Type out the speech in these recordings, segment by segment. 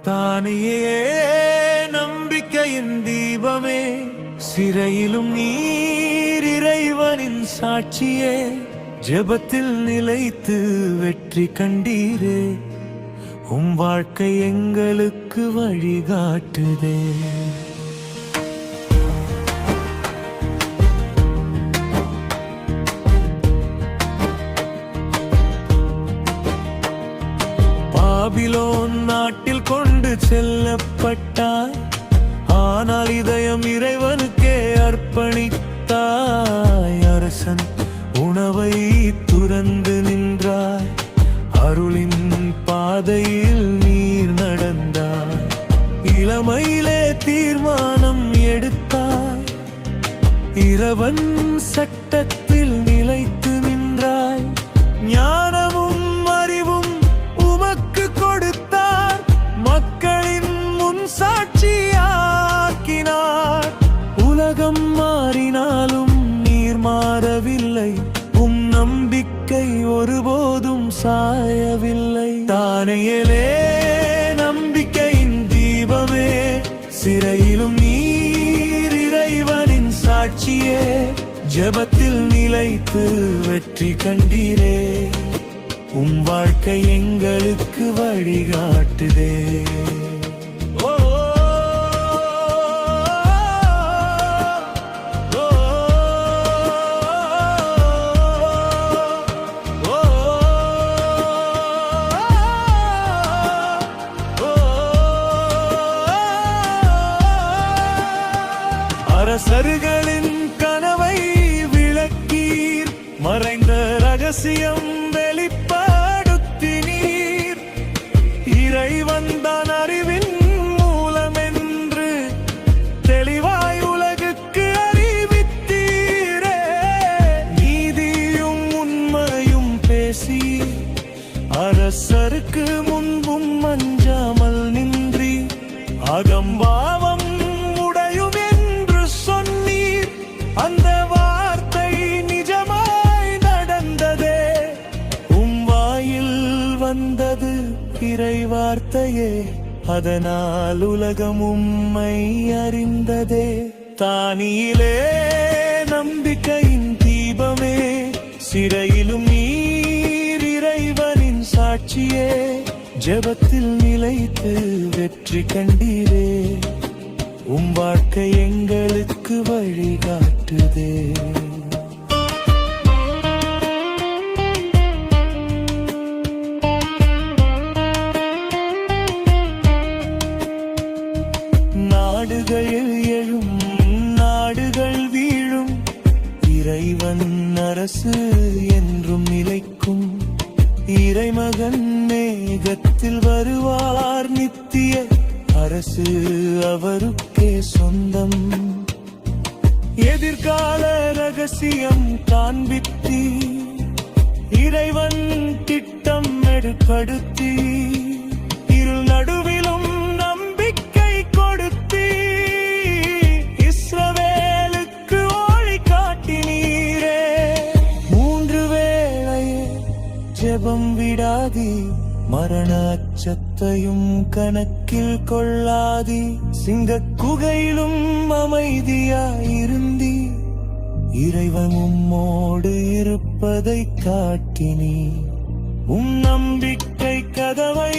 தானியே நம்பிக்கையின் தீபமே, சிறையிலும் நீர் இறைவனின் சாட்சியே, ஜெபத்தில் நிலைத்து வெற்றி கண்டீரே, வாழ்க்கை எங்களுக்கு வழிகாட்டுதே. பாபிலோன் நாட்டில் கொண்டு செல்லப்பட்டாய், ஆனால் இதயம் இறைவனுக்கே அர்ப்பணித்தாய். அரசன் உணவை துறந்து நின்றாய், அருளின் பாதையில் நீர் நடந்தாய். இளமையிலே தீர்மானம் எடுத்தாய், இறைவன் சட்டத்தில் நிலைத்து நின்றாய். ஞானமும் அறிவும் உமக்கு கொடுத்தார், மக்களின் முன் சாட்சியாக்கினார். உலகம் மாறினாலும் நீர் மாறவில்லை, நம்பிக்கை ஒருபோதும் சாயவில்லை. தானியேலே நம்பிக்கையின் தீபமே, சிறையிலும் நீர் இறைவனின் சாட்சியே, ஜெபத்தில் நிலைத்து வெற்றி கண்டீரே, வாழ்க்கை எங்களுக்கு வழிகாட்டுதே. அரசர்களின் கனவை விளக்கீர், மறைந்த ரகசியம் வெளிப்படுத்தினீர். இறைவன் தான் அறிவின் மூலம் என்று தெளிவாய் உலகுக்கு அறிவித்தீரே. நீதியும் உண்மையும் பேசி அரசருக்கு முன்பும் அஞ்சாமல் நின்றி, அகம்பாவம் அந்த வார்த்தை நிஜமாய் நடந்ததே. வாயில் வந்தது இறை வார்த்தையே, அதனால் உலகம் உம்மை அறிந்ததே. தானியிலே நம்பிக்கையின் தீபமே, சிறையிலும் நீர் இறைவனின் சாட்சியே, ஜெபத்தில் நிலைத்து வெற்றி கண்டீரே, வாழ்க்கை எங்களுக்கு வழிகாட்டுதே. நாடுகள் எழும் நாடுகள் வீழும், இறைவன் அரசு என்றும் நிலைக்கும். இறைமகன் மேகத்தில் வருவார், நித்திய அரசு அவருக்கே சொந்தம். எதிர்கால ரகசியம் காண்பித்தி, இறைவன் திட்டம் எடுப்படுத்தி, இருள் நடுவிலும் நம்பிக்கை கொடுத்தி, இஸ்ரவேலுக்கு ஒளி காட்டினீரே. 3 வேளை ஜெபம் விடாதி, மரண அச்சத்தையும் கணக்கில் கொள்ளாதி, சிங்க குகையிலும் அமைதியாயிருந்தி, இறைவன் உம்மோடு இருப்பதை காட்டினி. நம்பிக்கை கதவை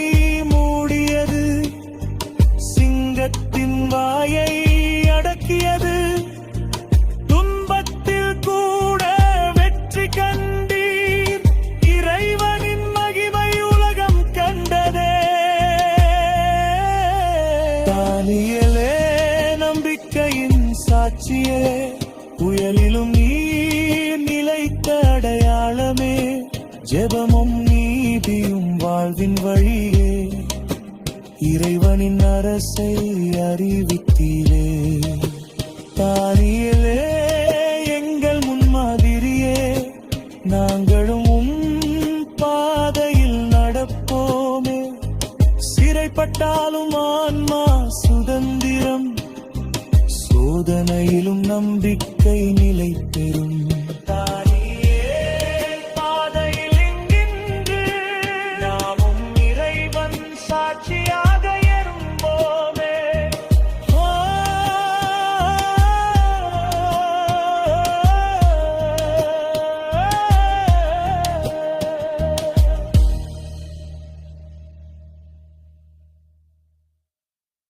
மூடியது, சிங்கத்தின் வாயை அடக்கியது. துன்பத்தில் கூட வெற்றி கண்டீர், இறைவனின் மகிமை உலகம் கண்டதே. தானியேலே நம்பிக்கையின் சாட்சியே, புயலிலும் நீர் நிலைத்த அடையாளமே, ஜெபமும் நீதியும் வாழ்வின் வழியே, இறைவனின் அரசை அறிவித்தீரே. தானியேலே எங்கள் முன்மாதிரியே, நாங்களும் பாதையில் நடப்போமே. சிறைப்பட்டாலும் ஆன்மா சுதந்திரம், சோதனையிலும் நம்பிக்கை